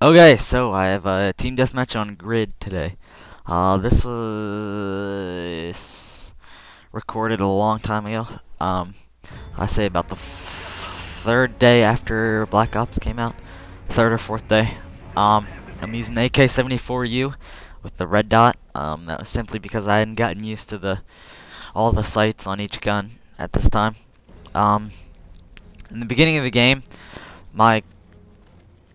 Okay, so I have a team deathmatch on Grid today. This was recorded a long time ago. I say about the third day after Black Ops came out, third or fourth day. Um, I'm using AK-74U with the red dot. That was simply because I hadn't gotten used to all the sights on each gun at this time. Um, in the beginning of the game, my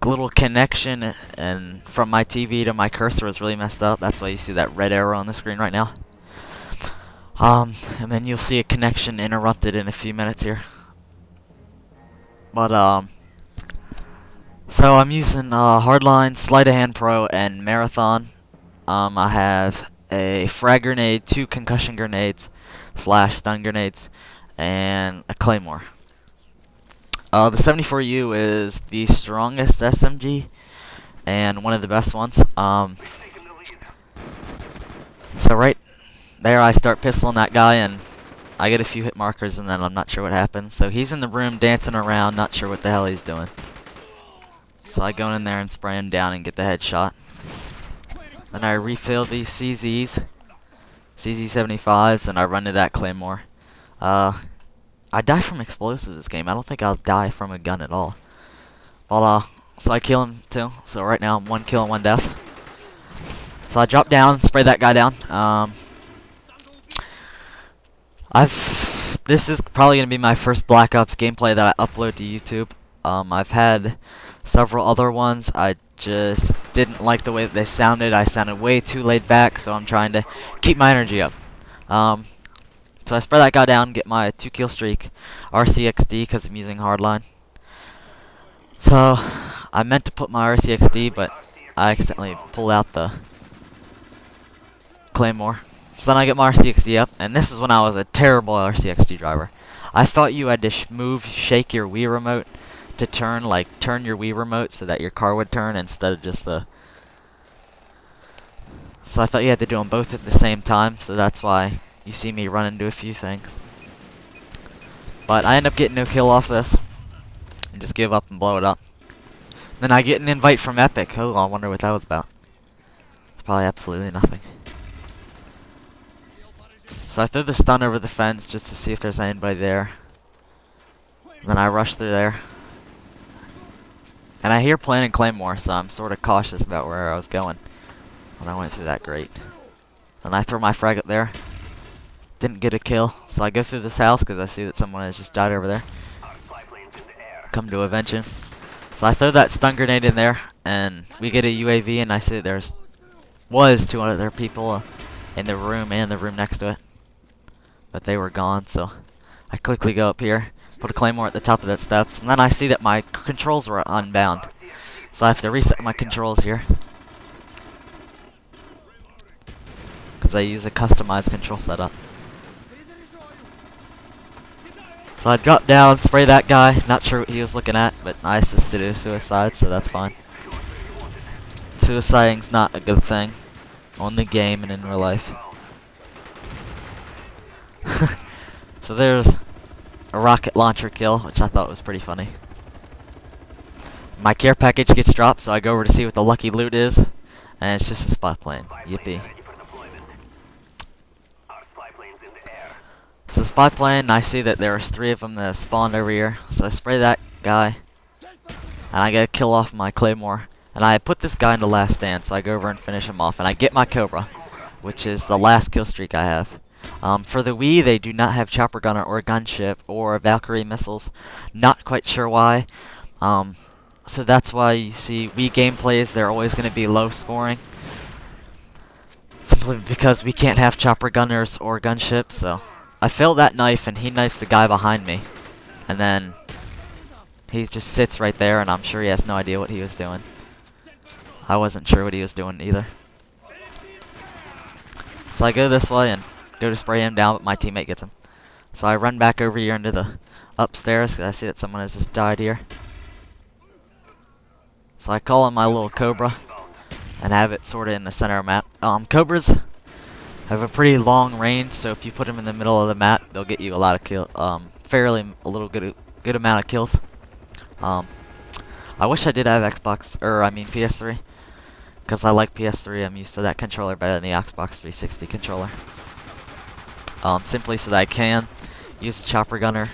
little connection and from my TV to my cursor was really messed up. That's why you see that red arrow on the screen right now. And then you'll see a connection interrupted in a few minutes here. But so I'm using Hardline, Sleight of Hand Pro, and Marathon. I have a frag grenade, 2 concussion grenades / stun grenades, and a claymore. The 74U is the strongest SMG and one of the best ones. So right there I start pistoling that guy and I get a few hit markers and then I'm not sure what happens. So he's in the room dancing around, not sure what the hell he's doing. So I go in there and spray him down and get the headshot. Then I refill these CZ75s, and I run to that claymore. I die from explosives this game. I don't think I'll die from a gun at all. But, so I kill him too. So right now I'm 1 kill and 1 death. So I drop down, spray that guy down. This is probably gonna be my first Black Ops gameplay that I upload to YouTube. I've had several other ones. I just didn't like the way that they sounded. I sounded way too laid back, so I'm trying to keep my energy up. So I spray that guy down, get my 2 kill streak, RCXD because I'm using hardline. So I meant to put my RCXD, but I accidentally pulled out the claymore. So then I get my RCXD up, and this is when I was a terrible RCXD driver. I thought you had to shake your Wii remote to turn your Wii remote so that your car would turn instead of just the... So I thought you had to do them both at the same time, so that's why you see me run into a few things. But I end up getting no kill off this, and just give up and blow it up. Then I get an invite from Epic. Oh, I wonder what that was about. It's probably absolutely nothing. So I throw the stun over the fence just to see if there's anybody there. Then I rush through there. And I hear planning claymore, so I'm sort of cautious about where I was going when I went through that grate. And I throw my frag up there. Didn't get a kill, so I go through this house because I see that someone has just died over there. Come to avenge him. So I throw that stun grenade in there, and we get a UAV, and I see that was 2 other people in the room and the room next to it. But they were gone, so I quickly go up here, put a claymore at the top of that steps, and then I see that my controls were unbound. So I have to reset my controls here, because I use a customized control setup. So I drop down, spray that guy, not sure what he was looking at, but I assisted a suicide, so that's fine. Suiciding's not a good thing on the game and in real life. So there's a rocket launcher kill, which I thought was pretty funny. My care package gets dropped, so I go over to see what the lucky loot is, and it's just a spy plane. Yippee. So spy plane, I see that there's 3 of them that spawned over here, so I spray that guy, and I get a kill off my claymore, and I put this guy into last stand, so I go over and finish him off, and I get my Cobra, which is the last kill streak I have. For the Wii, they do not have chopper gunner or gunship or Valkyrie missiles. Not quite sure why. So that's why you see Wii gameplays, they're always going to be low scoring. Simply because we can't have chopper gunners or gunships, so... I fail that knife, and he knifes the guy behind me. And then he just sits right there, and I'm sure he has no idea what he was doing. I wasn't sure what he was doing either. So I go this way and go to spray him down, but my teammate gets him. So I run back over here into the upstairs, because I see that someone has just died here. So I call on my little Cobra and have it sort of in the center of the map. Cobras have a pretty long range, so if you put them in the middle of the map, they'll get you a lot of kill, good amount of kills. I wish I did have Xbox, or I mean PS3, because I like PS3. I'm used to that controller better than the Xbox 360 controller. Simply so that I can use the chopper gunner.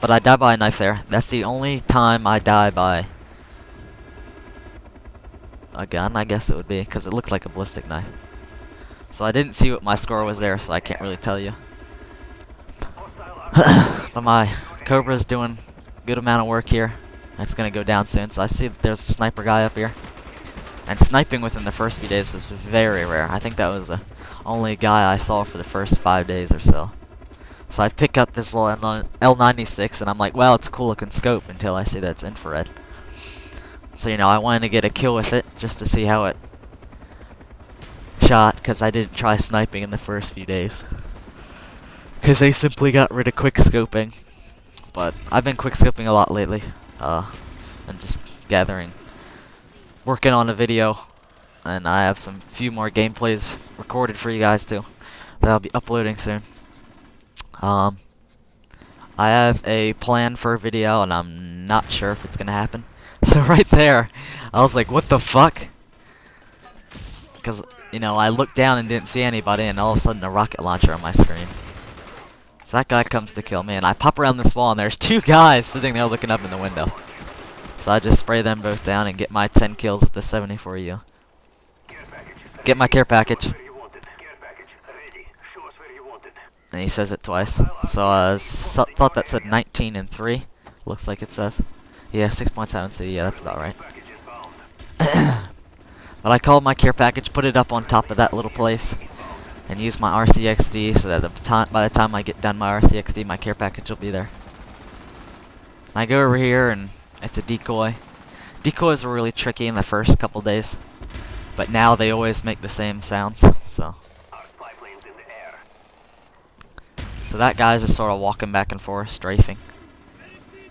But I die by a knife there. That's the only time I die by a gun, I guess it would be, because it looked like a ballistic knife. So I didn't see what my score was there, so I can't really tell you. But my Cobra's doing a good amount of work here. It's going to go down soon. So I see that there's a sniper guy up here. And sniping within the first few days was very rare. I think that was the only guy I saw for the first 5 days or so. So I pick up this little L96 and I'm like, wow, it's a cool looking scope until I see that it's infrared. So, you know, I wanted to get a kill with it just to see how it shot, because I didn't try sniping in the first few days. Because they simply got rid of quick scoping. But I've been quick scoping a lot lately. And just working on a video. And I have some few more gameplays recorded for you guys too, that I'll be uploading soon. I have a plan for a video and I'm not sure if it's gonna happen. So right there, I was like, what the fuck? Because, you know, I looked down and didn't see anybody, and all of a sudden a rocket launcher on my screen. So that guy comes to kill me, and I pop around this wall, and there's 2 guys sitting there looking up in the window. So I just spray them both down and get my 10 kills with the 74U. Get my care package. And he says it twice. So I thought that said 19 and 3. Looks like it says. Yeah, 6.7 C. Yeah, that's about right. But I called my care package, put it up on top of that little place, and used my RCXD so that by the time I get done my RCXD, my care package will be there. And I go over here, and it's a decoy. Decoys were really tricky in the first couple days, but now they always make the same sounds. So that guy's just sort of walking back and forth, strafing.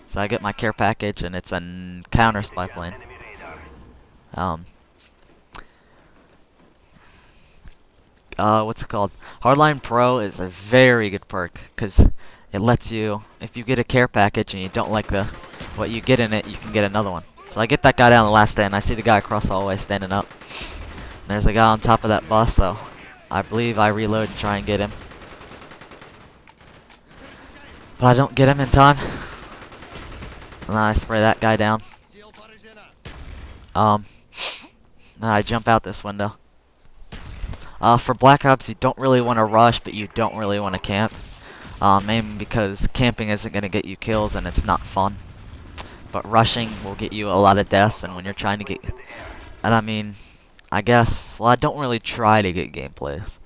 So I get my care package, and it's a counter spy plane. What's it called? Hardline Pro is a very good perk, because it lets you, if you get a care package and you don't like what you get in it, you can get another one. So I get that guy down the last stand. I see the guy across the hallway standing up. And there's a guy on top of that bus, so I believe I reload and try and get him. But I don't get him in time. And then I spray that guy down. Then I jump out this window. For Black Ops, you don't really want to rush, but you don't really want to camp. Mainly because camping isn't going to get you kills and it's not fun. But rushing will get you a lot of deaths, and when you're trying to get... And I mean, I guess... Well, I don't really try to get gameplays.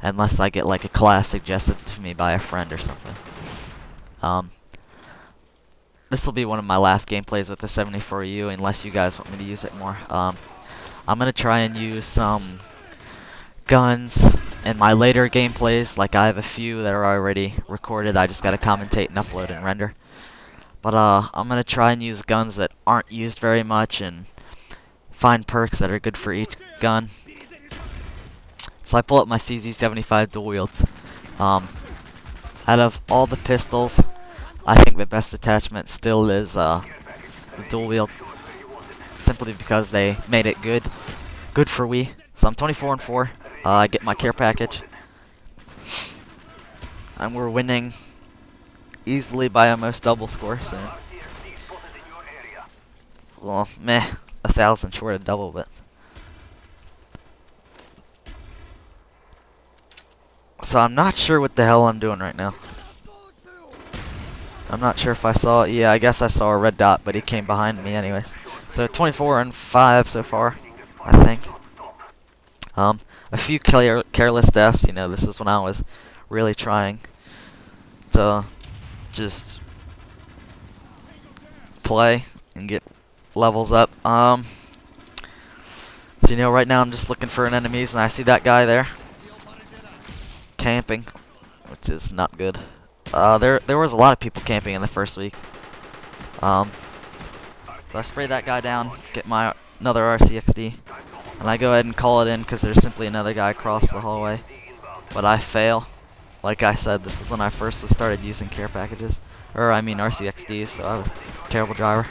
Unless I get like a class suggested to me by a friend or something. This will be one of my last gameplays with the 74U, unless you guys want me to use it more. I'm going to try and use some guns in my later gameplays. Like, I have a few that are already recorded. I just got to commentate and upload and render. But I'm going to try and use guns that aren't used very much and find perks that are good for each gun. So I pull up my CZ75 dual wields. Out of all the pistols, I think the best attachment still is the dual wield, simply because they made it good for Wii. So I'm 24 and 4. I get my care package, and we're winning easily by almost double score soon. Well, meh, 1,000 short of double, but. So I'm not sure what the hell I'm doing right now. I'm not sure if I saw... Yeah, I guess I saw a red dot, but he came behind me anyways. So 24 and 5 so far, I think. A few careless deaths. You know, this is when I was really trying to just play and get levels up. So, you know, right now I'm just looking for enemies, and I see that guy there camping, which is not good. There was a lot of people camping in the first week. So I spray that guy down, get my another RCXD, and I go ahead and call it in because there's simply another guy across the hallway. But I fail. Like I said, this was when I first started using care packages, or I mean RCXDs, so I was a terrible driver.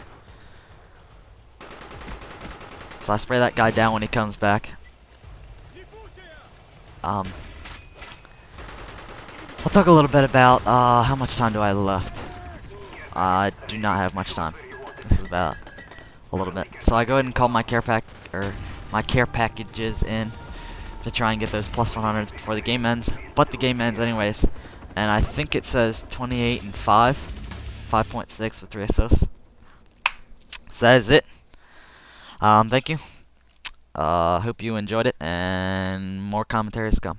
So I spray that guy down when he comes back. I'll talk a little bit about how much time do I have left. I do not have much time. This is about a little bit. So I go ahead and call my care packages in to try and get those plus 100s before the game ends. But the game ends anyways, and I think it says 28 and 5.6 with 3 assists. So that is it. Thank you. Hope you enjoyed it, and more commentaries come.